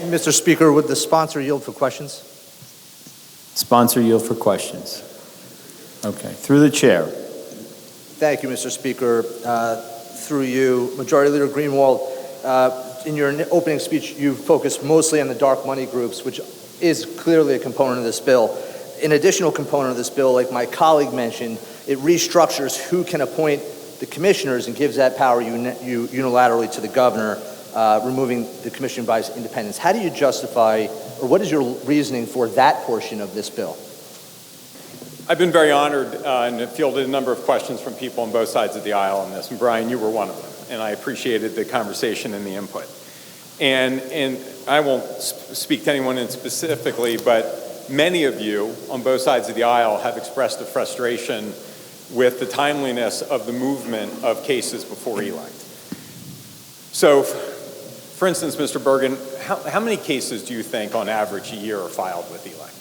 Mr. Speaker, would the sponsor yield for questions? Sponsor yield for questions. Okay, through the chair. Thank you, Mr. Speaker. Through you, Majority Leader Greenwald, in your opening speech, you focused mostly on the dark money groups, which is clearly a component of this bill. An additional component of this bill, like my colleague mentioned, it restructures who can appoint the commissioners and gives that power unilaterally to the governor, removing the commission by independence. How do you justify, or what is your reasoning for that portion of this bill? I've been very honored and have fielded a number of questions from people on both sides of the aisle on this, and Brian, you were one of them, and I appreciated the conversation and the input. And I won't speak to anyone in specifically, but many of you on both sides of the aisle have expressed a frustration with the timeliness of the movement of cases before elect. So, for instance, Mr. Bergen, how many cases do you think on average a year are filed with elect?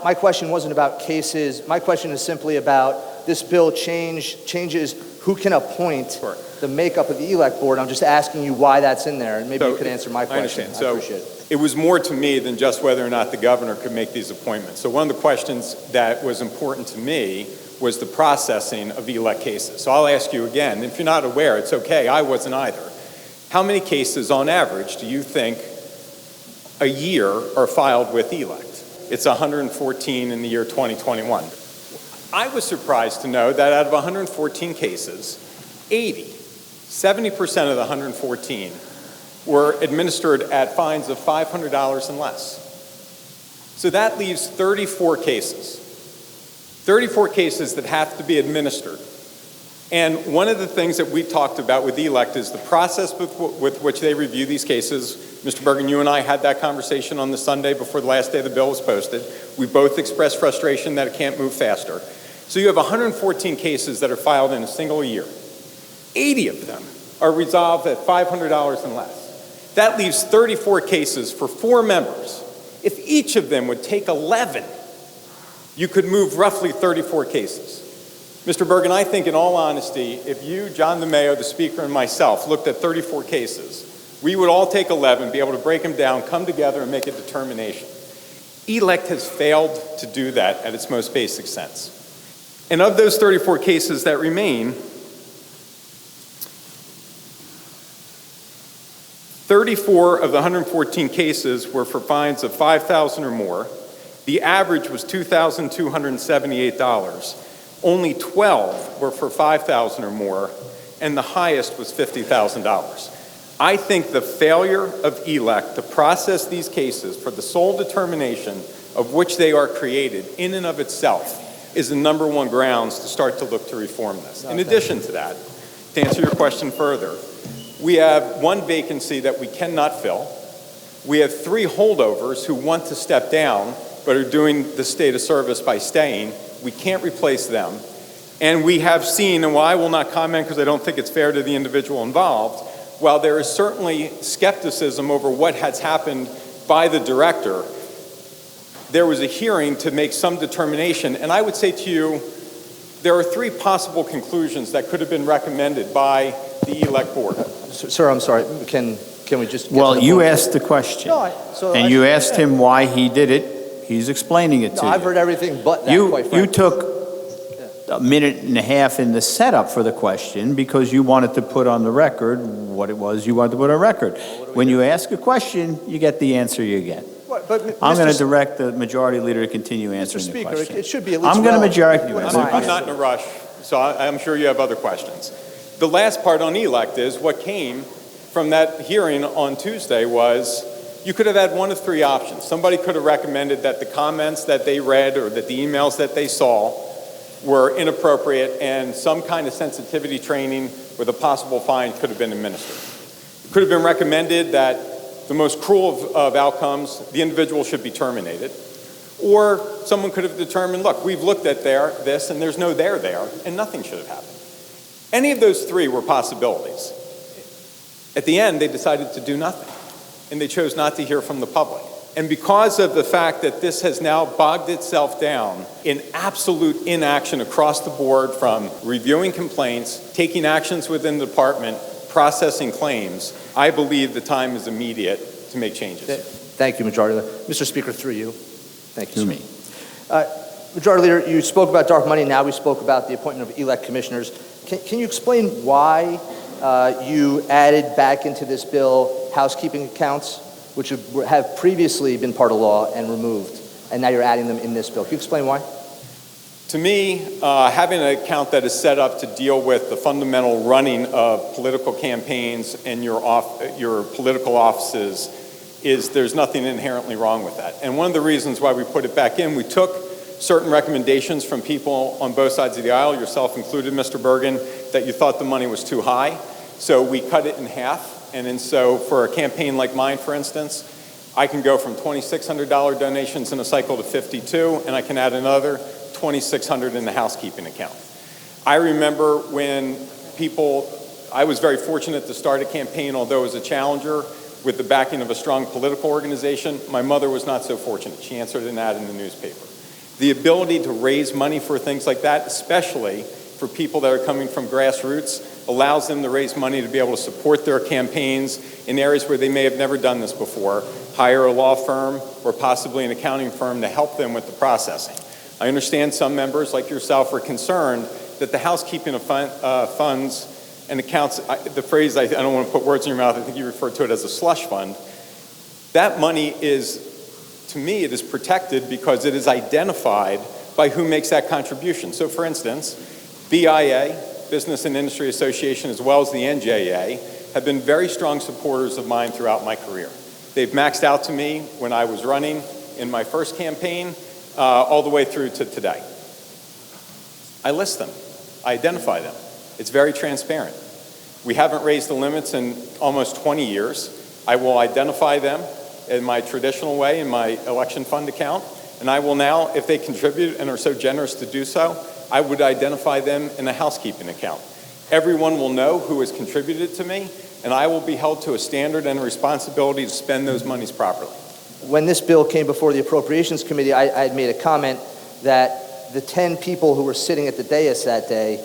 My question wasn't about cases. My question is simply about this bill changes who can appoint the makeup of the elect board. I'm just asking you why that's in there, and maybe you could answer my question. I understand. I appreciate it. It was more to me than just whether or not the governor could make these appointments. So one of the questions that was important to me was the processing of elect cases. So I'll ask you again, if you're not aware, it's okay, I wasn't either. How many cases on average do you think a year are filed with elect? It's 114 in the year 2021. I was surprised to know that out of 114 cases, 70% of the 114 were administered at fines of $500 and less. So that leaves 34 cases. 34 cases that have to be administered. And one of the things that we talked about with elect is the process with which they review these cases. Mr. Bergen, you and I had that conversation on the Sunday before the last day the bill was posted. We both expressed frustration that it can't move faster. So you have 114 cases that are filed in a single year. 80 of them are resolved at $500 and less. That leaves 34 cases for 4 members. If each of them would take 11, you could move roughly 34 cases. Mr. Bergen, I think in all honesty, if you, John DeMayo, the Speaker, and myself looked at 34 cases, we would all take 11, be able to break them down, come together, and make a determination. Elect has failed to do that at its most basic sense. And of those 34 cases that remain, 34 of the 114 cases were for fines of $5,000 or more. The average was $2,278. Only 12 were for $5,000 or more, and the highest was $50,000. I think the failure of elect to process these cases for the sole determination of which they are created in and of itself is the number one grounds to start to look to reform this. In addition to that, to answer your question further, we have one vacancy that we cannot fill. We have 3 holdovers who want to step down but are doing the state of service by staying. We can't replace them. And we have seen, and while I will not comment because I don't think it's fair to the individual involved, while there is certainly skepticism over what has happened by the director, there was a hearing to make some determination. And I would say to you, there are 3 possible conclusions that could have been recommended by the elect board. Sir, I'm sorry. Can we just? Well, you asked the question, No, you asked him why he did it. He's explaining it to you. I've heard everything but that, quite frankly. You took a minute and a half in the setup for the question because you wanted to put on the record what it was you wanted to put on record. When you ask a question, you get the answer you get. I'm going to direct the majority leader to continue answering the question. Mr. Speaker, it should be at least I'm going to majority. I'm not in a rush, so I'm sure you have other questions. The last part on elect is what came from that hearing on Tuesday was you could have had one of 3 options. Somebody could have recommended that the comments that they read or that the emails that they saw were inappropriate and some kind of sensitivity training with a possible fine could have been administered. It could have been recommended that the most cruel of outcomes, the individual should be terminated. Or someone could have determined, look, we've looked at this and there's no there, and nothing should have happened. Any of those 3 were possibilities. At the end, they decided to do nothing. And they chose not to hear from the public. And because of the fact that this has now bogged itself down in absolute inaction across the board, from reviewing complaints, taking actions within the department, processing claims, I believe the time is immediate to make changes. Thank you, Majority Leader. Mr. Speaker, through you. Thank you, To sir. me. Majority Leader, you spoke about dark money. Now we spoke about the appointment of elect commissioners. Can you explain why you added back into this bill housekeeping accounts, which have previously been part of law and removed, and now you're adding them in this bill? Can you explain why? To me, having an account that is set up to deal with the fundamental running of political campaigns and your political offices there's nothing inherently wrong with that. And one of the reasons why we put it back in, we took certain recommendations from people on both sides of the aisle, yourself included, Mr. Bergen, that you thought the money was too high. So we cut it in half. And so for a campaign like mine, for instance, I can go from $2,600 donations in a cycle to $52, and I can add another $2,600 in the housekeeping account. I remember when I was very fortunate to start a campaign, although it was a challenger, with the backing of a strong political organization. My mother was not so fortunate. She answered an ad in the newspaper. The ability to raise money for things like that, especially for people that are coming from grassroots, allows them to raise money to be able to support their campaigns in areas where they may have never done this before, hire a law firm or possibly an accounting firm to help them with the processing. I understand some members, like yourself, are concerned that the housekeeping of funds and accounts, the phrase, I don't want to put words in your mouth, I think you referred to it as a slush fund. That money is, to me, it is protected because it is identified by who makes that contribution. So for instance, BIA, Business and Industry Association, as well as the NJA, have been very strong supporters of mine throughout my career. They've maxed out to me when I was running in my first campaign, all the way through to today. I list them, I identify them. It's very transparent. We haven't raised the limits in almost 20 years. I will identify them in my traditional way in my election fund account, and I will now, if they contribute and are so generous to do so, I would identify them in a housekeeping account. Everyone will know who has contributed to me, and I will be held to a standard and a responsibility to spend those monies properly. When this bill came before the Appropriations Committee, I had made a comment that the 10 people who were sitting at the dais that day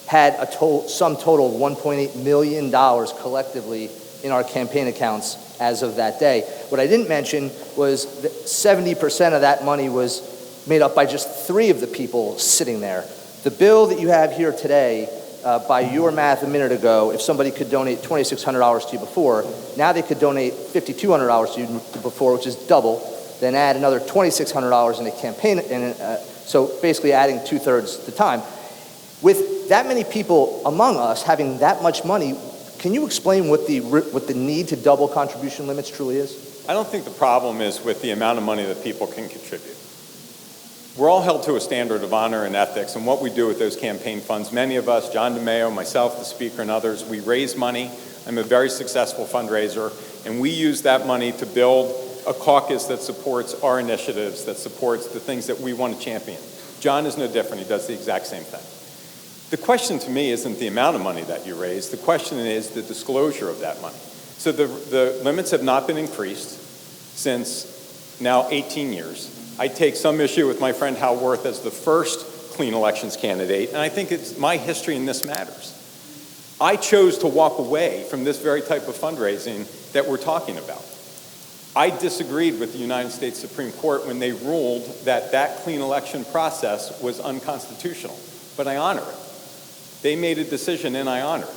had a sum total of $1.8 million collectively in our campaign accounts as of that day. What I didn't mention was that 70% of that money was made up by just 3 of the people sitting there. The bill that you have here today, by your math a minute ago, if somebody could donate $2,600 to you before, now they could donate $5,200 to you before, which is double, then add another $2,600 in a campaign, so basically adding 2/3 the time. With that many people among us having that much money, can you explain what the need to double contribution limits truly is? I don't think the problem is with the amount of money that people can contribute. We're all held to a standard of honor and ethics, and what we do with those campaign funds, many of us, John DeMeo, myself, the Speaker, and others, we raise money. I'm a very successful fundraiser, and we use that money to build a caucus that supports our initiatives, that supports the things that we want to champion. John is no different. He does the exact same thing. The question to me isn't the amount of money that you raise. The question is the disclosure of that money. So the limits have not been increased since now 18 years. I take some issue with my friend Hal Worth as the first clean elections candidate, and I think it's my history in this matters. I chose to walk away from this very type of fundraising that we're talking about. I disagreed with the United States Supreme Court when they ruled that that clean election process was unconstitutional, but I honor it. They made a decision and I honor it.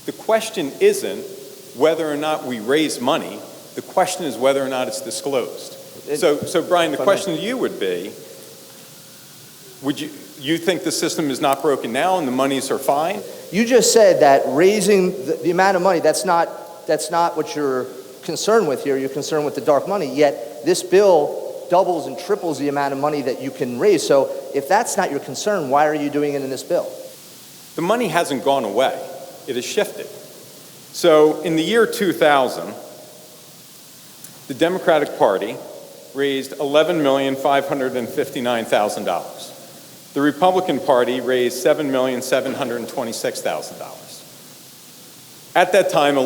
The question isn't whether or not we raise money, the question is whether or not it's disclosed. So Brian, the question to you would be, would you think the system is not broken now and the monies are fine? You just said that raising the amount of money, that's not what you're concerned with here. You're concerned with the dark money, yet this bill doubles and triples the amount of money that you can raise. So if that's not your concern, why are you doing it in this bill? The money hasn't gone away. It has shifted. So in the year 2000, the Democratic Party raised $11,559,000. The Republican Party raised $7,726,000. At that time,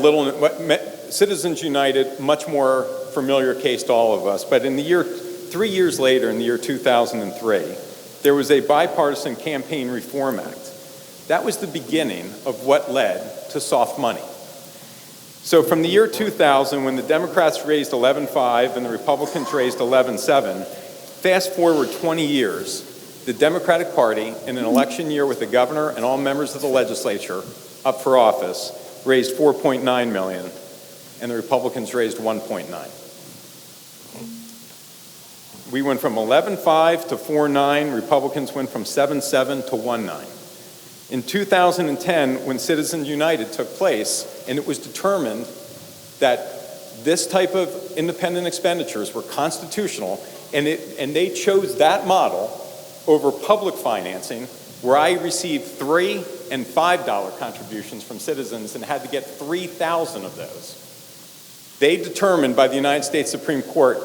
Citizens United, much more familiar case to all of us, but in the year, 3 years later, in the year 2003, there was a bipartisan campaign reform act. That was the beginning of what led to soft money. So from the year 2000, when the Democrats raised 11.5 and the Republicans raised 11.7, fast forward 20 years, the Democratic Party, in an election year with the governor and all members of the legislature up for office, raised 4.9 million, and the Republicans raised 1.9. We went from 11.5 to 4.9. Republicans went from 7.7 to 1.9. In 2010, when Citizens United took place, and it was determined that this type of independent expenditures were constitutional, and they chose that model over public financing, where I received $3 and $5 contributions from citizens and had to get 3,000 of those. They determined by the United States Supreme Court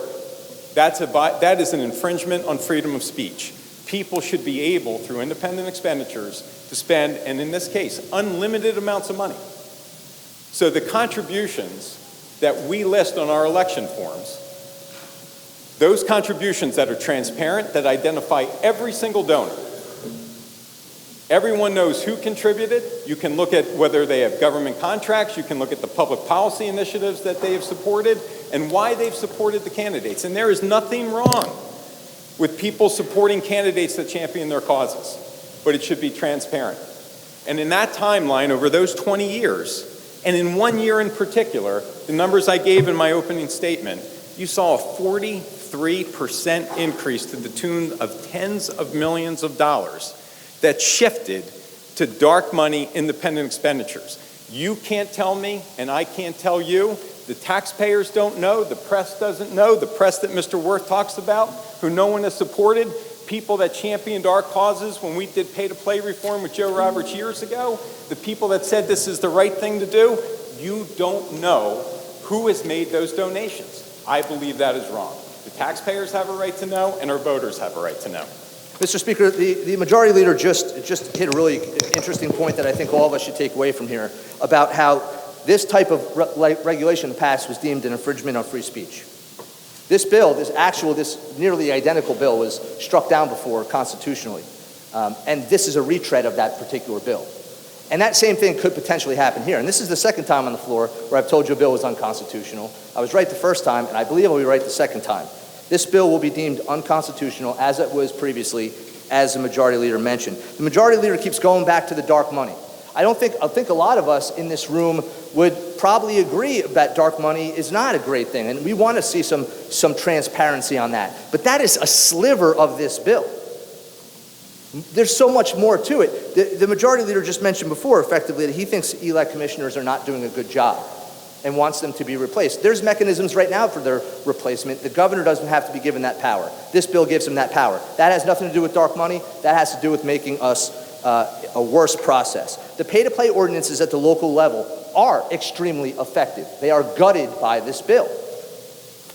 that is an infringement on freedom of speech. People should be able, through independent expenditures, to spend, and in this case, unlimited amounts of money. So the contributions that we list on our election forms, those contributions that are transparent, that identify every single donor, everyone knows who contributed. You can look at whether they have government contracts. You can look at the public policy initiatives that they have supported and why they've supported the candidates. And there is nothing wrong with people supporting candidates that champion their causes, but it should be transparent. And in that timeline, over those 20 years, and in 1 year in particular, the numbers I gave in my opening statement, you saw a 43% increase to the tune of tens of millions of dollars that shifted to dark money independent expenditures. You can't tell me, and I can't tell you. The taxpayers don't know. The press doesn't know. The press that Mr. Worth talks about, who no one has supported, people that championed our causes when we did pay-to-play reform with Joe Roberts years ago, the people that said this is the right thing to do, you don't know who has made those donations. I believe that is wrong. The taxpayers have a right to know, and our voters have a right to know. Mr. Speaker, the Majority Leader just hit a really interesting point that I think all of us should take away from here about how this type of regulation in the past was deemed an infringement on free speech. This bill, this nearly identical bill, was struck down before constitutionally. And this is a retread of that particular bill. And that same thing could potentially happen here. And this is the second time on the floor where I've told you a bill was unconstitutional. I was right the first time, and I believe I'll be right the second time. This bill will be deemed unconstitutional as it was previously, as the Majority Leader mentioned. The Majority Leader keeps going back to the dark money. I think a lot of us in this room would probably agree that dark money is not a great thing, and we want to see some transparency on that. But that is a sliver of this bill. There's so much more to it. The Majority Leader just mentioned before, effectively, that he thinks elect commissioners are not doing a good job and wants them to be replaced. There's mechanisms right now for their replacement. The governor doesn't have to be given that power. This bill gives him that power. That has nothing to do with dark money. That has to do with making us a worse process. The pay-to-play ordinances at the local level are extremely effective. They are gutted by this bill.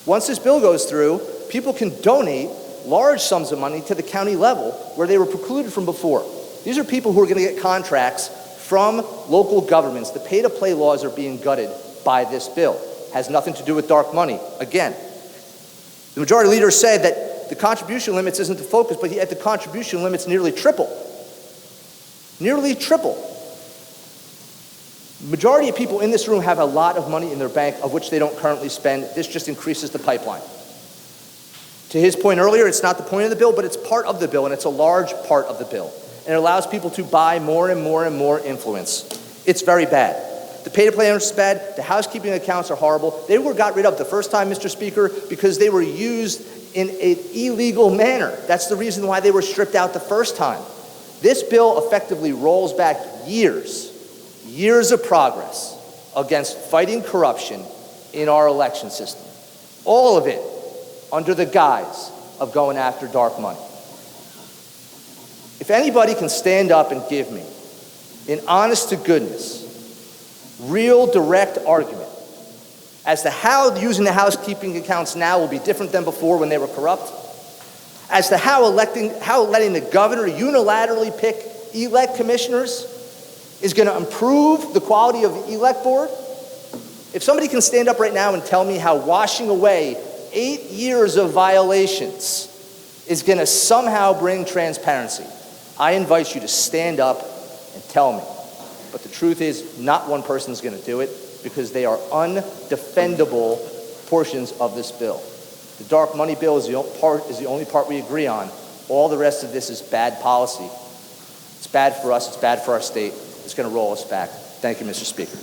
Once this bill goes through, people can donate large sums of money to the county level where they were precluded from before. These are people who are going to get contracts from local governments. The pay-to-play laws are being gutted by this bill. Has nothing to do with dark money. Again, the Majority Leader said that the contribution limits isn't the focus, but yet the contribution limits nearly triple. Nearly triple. The majority of people in this room have a lot of money in their bank of which they don't currently spend. This just increases the pipeline. To his point earlier, it's not the point of the bill, but it's part of the bill, and it's a large part of the bill. And it allows people to buy more and more and more influence. It's very bad. The pay-to-play is bad. The housekeeping accounts are horrible. They were got rid of the first time, Mr. Speaker, because they were used in an illegal manner. That's the reason why they were stripped out the first time. This bill effectively rolls back years of progress against fighting corruption in our election system. All of it under the guise of going after dark money. If anybody can stand up and give me an honest to goodness, real direct argument as to how using the housekeeping accounts now will be different than before when they were corrupt, as to how letting the governor unilaterally pick elect commissioners is going to improve the quality of the elect board. If somebody can stand up right now and tell me how washing away 8 years of violations is going to somehow bring transparency, I invite you to stand up and tell me. But the truth is, not one person is going to do it. because they are undefendable portions of this bill. The dark money bill is the only part we agree on. All the rest of this is bad policy. It's bad for us. It's bad for our state. It's going to roll us back. Thank you, Mr. Speaker.